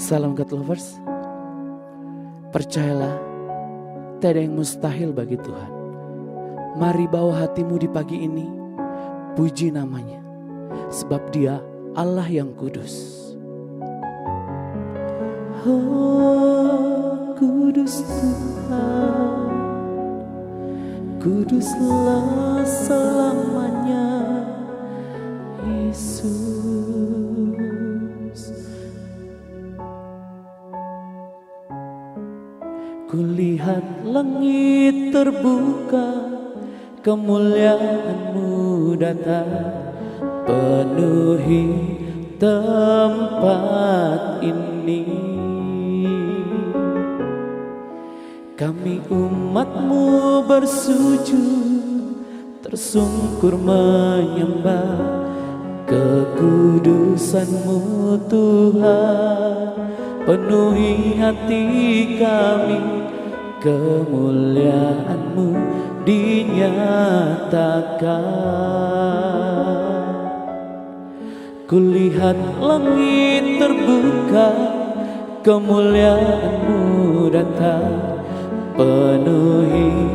Salam God Lovers. Percayalah, tidak ada yang mustahil bagi Tuhan. Mari bawa hatimu di pagi ini, puji namanya, sebab Dia Allah yang kudus. Oh, kudus Tuhan, kuduslah selamanya, Yesus. Kulihat langit terbuka, kemuliaan-Mu datang, penuhi tempat ini. Kami umat-Mu bersujud, tersungkur menyembah kekudusan-Mu Tuhan. Penuhi hati kami, kemuliaan-Mu dinyatakan. Kulihat langit terbuka, kemuliaan-Mu datang, penuhi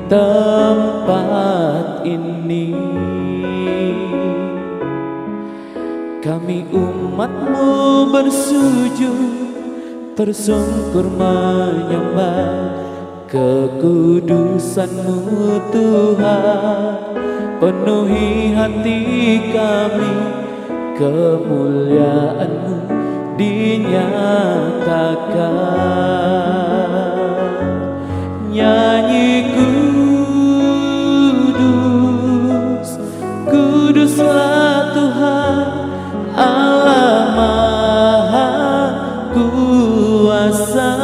tempat ini. Kami umat-Mu bersujud, tersungkur menyembah kekudusan-Mu Tuhan. Penuhi hati kami, kemuliaan-Mu dinyatakan. Nyanyi kudus, kuduslah Tuhan Allah Maha Kuasa.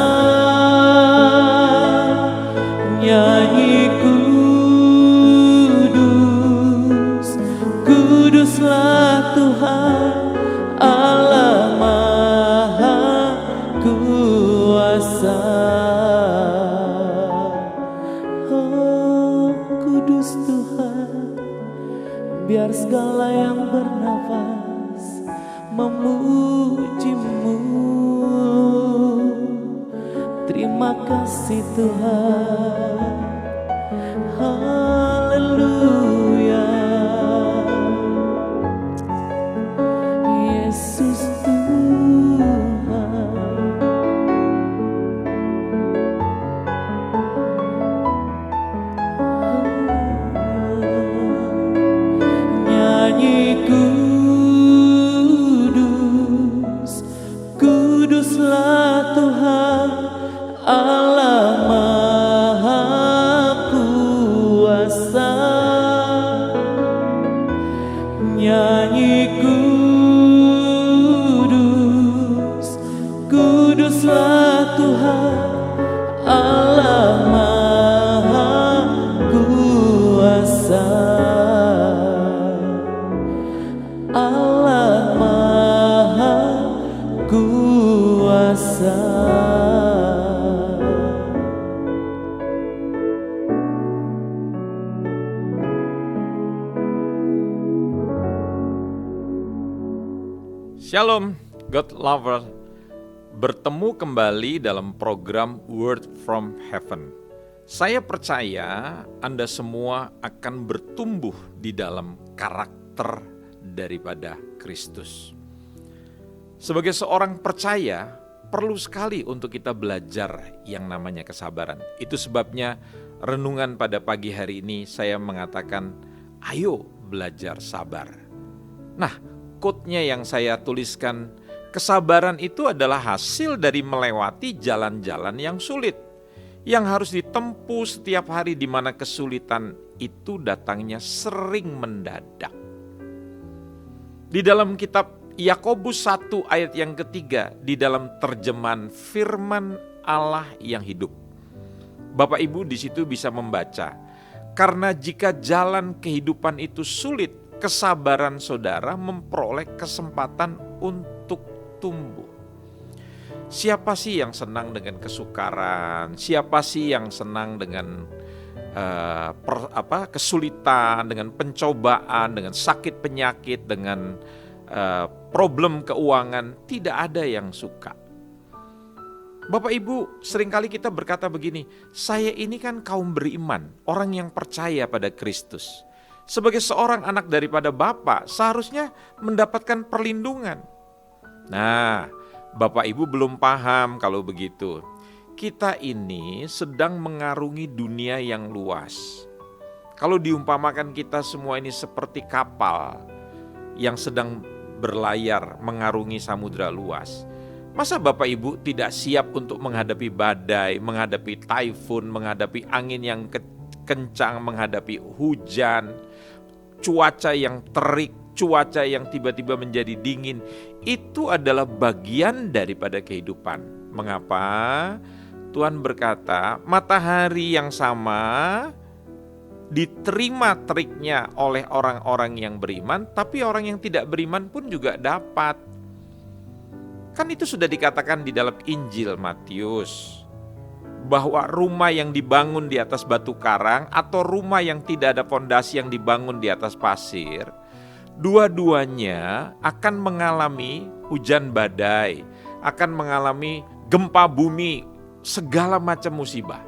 Nyanyi kudus, kuduslah Tuhan Allah Maha Kuasa. Oh, kudus Tuhan, biar segala yang bernafas memuji-Mu. Terima kasih Tuhan, haleluya. Yesus Tuhan. Nyanyi kudus, kuduslah Tuhan Allah Maha Kuasa. Nyanyi kudus, kuduslah Tuhan Allah Maha Kuasa. Allah Maha Kuasa. Shalom, God Lover. Bertemu kembali dalam program Word from Heaven. Saya percaya Anda semua akan bertumbuh di dalam karakter daripada Kristus. Sebagai seorang percaya, perlu sekali untuk kita belajar yang namanya kesabaran. Itu sebabnya renungan pada pagi hari ini saya mengatakan, ayo belajar sabar. Nah, quote-nya yang saya tuliskan, kesabaran itu adalah hasil dari melewati jalan-jalan yang sulit, yang harus ditempuh setiap hari di mana kesulitan itu datangnya sering mendadak. Di dalam kitab Yakobus 1 ayat yang ketiga, di dalam terjemahan firman Allah yang hidup, Bapak Ibu di situ bisa membaca, karena jika jalan kehidupan itu sulit, kesabaran saudara memperoleh kesempatan untuk tumbuh. Siapa sih yang senang dengan kesukaran? Siapa sih yang senang dengan kesulitan, dengan pencobaan, dengan sakit penyakit, dengan problem keuangan? Tidak ada yang suka. Bapak Ibu, seringkali kita berkata begini, saya ini kan kaum beriman, orang yang percaya pada Kristus. Sebagai seorang anak daripada Bapa, seharusnya mendapatkan perlindungan. Nah, Bapak Ibu belum paham kalau begitu. Kita ini sedang mengarungi dunia yang luas. Kalau diumpamakan kita semua ini seperti kapal yang sedang berlayar mengarungi samudra luas. Masa Bapak Ibu tidak siap untuk menghadapi badai, menghadapi taifun, menghadapi angin yang kencang, menghadapi hujan, cuaca yang terik, cuaca yang tiba-tiba menjadi dingin. Itu adalah bagian daripada kehidupan. Mengapa? Tuhan berkata, matahari yang sama diterima teriknya oleh orang-orang yang beriman, tapi orang yang tidak beriman pun juga dapat. Kan itu sudah dikatakan di dalam Injil Matius, bahwa rumah yang dibangun di atas batu karang atau rumah yang tidak ada fondasi yang dibangun di atas pasir, dua-duanya akan mengalami hujan badai, akan mengalami gempa bumi, segala macam musibah.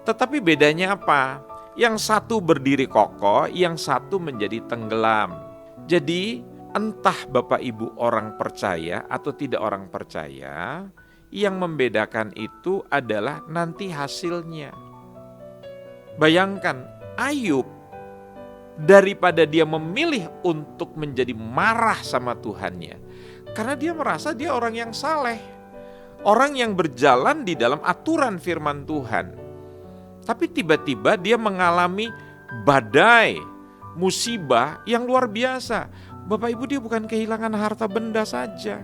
Tetapi bedanya apa? Yang satu berdiri kokoh, yang satu menjadi tenggelam. Jadi entah Bapak Ibu orang percaya atau tidak orang percaya, yang membedakan itu adalah nanti hasilnya. Bayangkan Ayub, daripada dia memilih untuk menjadi marah sama Tuhannya, karena dia merasa dia orang yang saleh, orang yang berjalan di dalam aturan firman Tuhan. Tapi tiba-tiba dia mengalami badai, musibah yang luar biasa. Bapak Ibu, dia bukan kehilangan harta benda saja.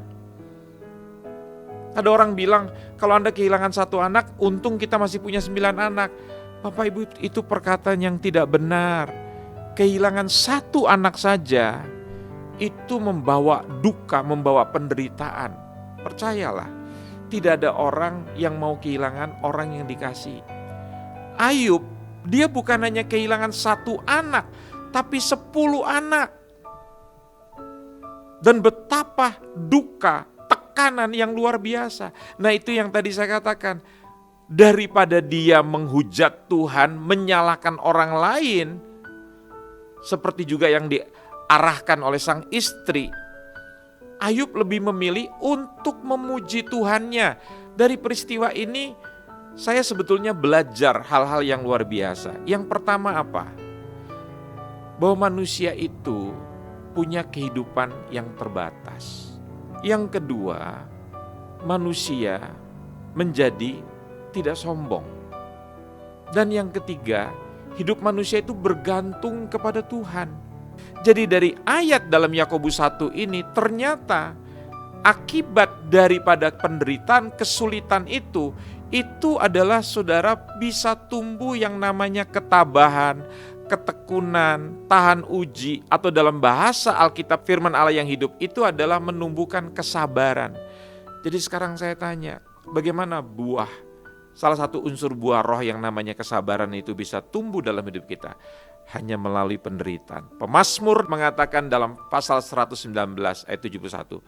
Ada orang bilang, kalau Anda kehilangan satu anak, untung kita masih punya 9 anak. Bapak Ibu, itu perkataan yang tidak benar. Kehilangan satu anak saja, itu membawa duka, membawa penderitaan. Percayalah, tidak ada orang yang mau kehilangan orang yang dikasih. Ayub, dia bukan hanya kehilangan satu anak, tapi 10 anak. Dan betapa duka, tekanan yang luar biasa. Nah itu yang tadi saya katakan, daripada dia menghujat Tuhan, menyalahkan orang lain, seperti juga yang diarahkan oleh sang istri, Ayub lebih memilih untuk memuji Tuhannya. Dari peristiwa ini, saya sebetulnya belajar hal-hal yang luar biasa. Yang pertama apa? Bahwa manusia itu punya kehidupan yang terbatas. Yang kedua, manusia menjadi tidak sombong. Dan yang ketiga, hidup manusia itu bergantung kepada Tuhan. Jadi dari ayat dalam Yakobus 1 ini ternyata akibat daripada penderitaan, kesulitan itu adalah saudara bisa tumbuh yang namanya ketabahan, ketekunan, tahan uji, atau dalam bahasa Alkitab firman Allah yang hidup itu adalah menumbuhkan kesabaran. Jadi sekarang saya tanya, bagaimana buah, salah satu unsur buah roh yang namanya kesabaran itu bisa tumbuh dalam hidup kita? Hanya melalui penderitaan. Pemazmur mengatakan dalam pasal 119 ayat 71,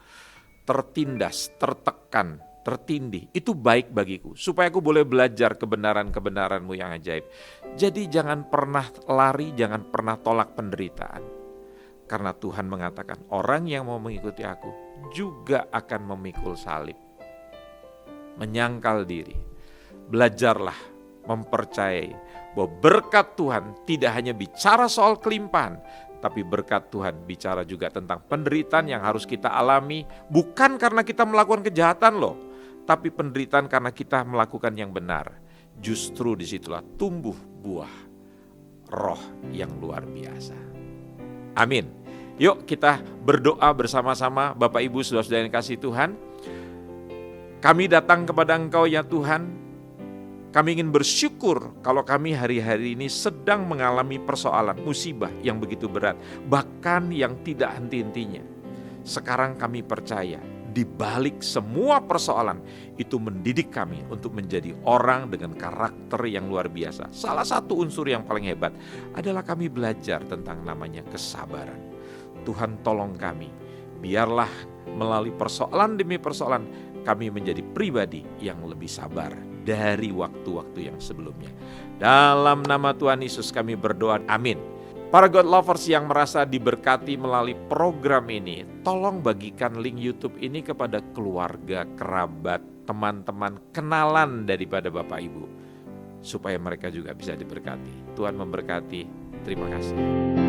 tertindas, tertekan, tertindih, itu baik bagiku, supaya aku boleh belajar kebenaran-kebenaran-Mu yang ajaib. Jadi jangan pernah lari, jangan pernah tolak penderitaan. Karena Tuhan mengatakan, orang yang mau mengikuti aku juga akan memikul salib. Menyangkal diri. Belajarlah mempercayai bahwa berkat Tuhan tidak hanya bicara soal kelimpahan, tapi berkat Tuhan bicara juga tentang penderitaan yang harus kita alami, bukan karena kita melakukan kejahatan loh, tapi penderitaan karena kita melakukan yang benar. Justru disitulah tumbuh buah roh yang luar biasa. Amin. Yuk kita berdoa bersama-sama. Bapak Ibu saudara-saudara yang kasih Tuhan, kami datang kepada Engkau ya Tuhan. Kami ingin bersyukur kalau kami hari-hari ini sedang mengalami persoalan, musibah yang begitu berat, bahkan yang tidak henti-hentinya. Sekarang kami percaya, di balik semua persoalan itu mendidik kami untuk menjadi orang dengan karakter yang luar biasa. Salah satu unsur yang paling hebat adalah kami belajar tentang namanya kesabaran. Tuhan tolong kami, biarlah melalui persoalan demi persoalan kami menjadi pribadi yang lebih sabar dari waktu-waktu yang sebelumnya. Dalam nama Tuhan Yesus kami berdoa, amin. Para God lovers yang merasa diberkati melalui program ini, tolong bagikan link YouTube ini kepada keluarga, kerabat, teman-teman, kenalan daripada Bapak Ibu, supaya mereka juga bisa diberkati. Tuhan memberkati. Terima kasih.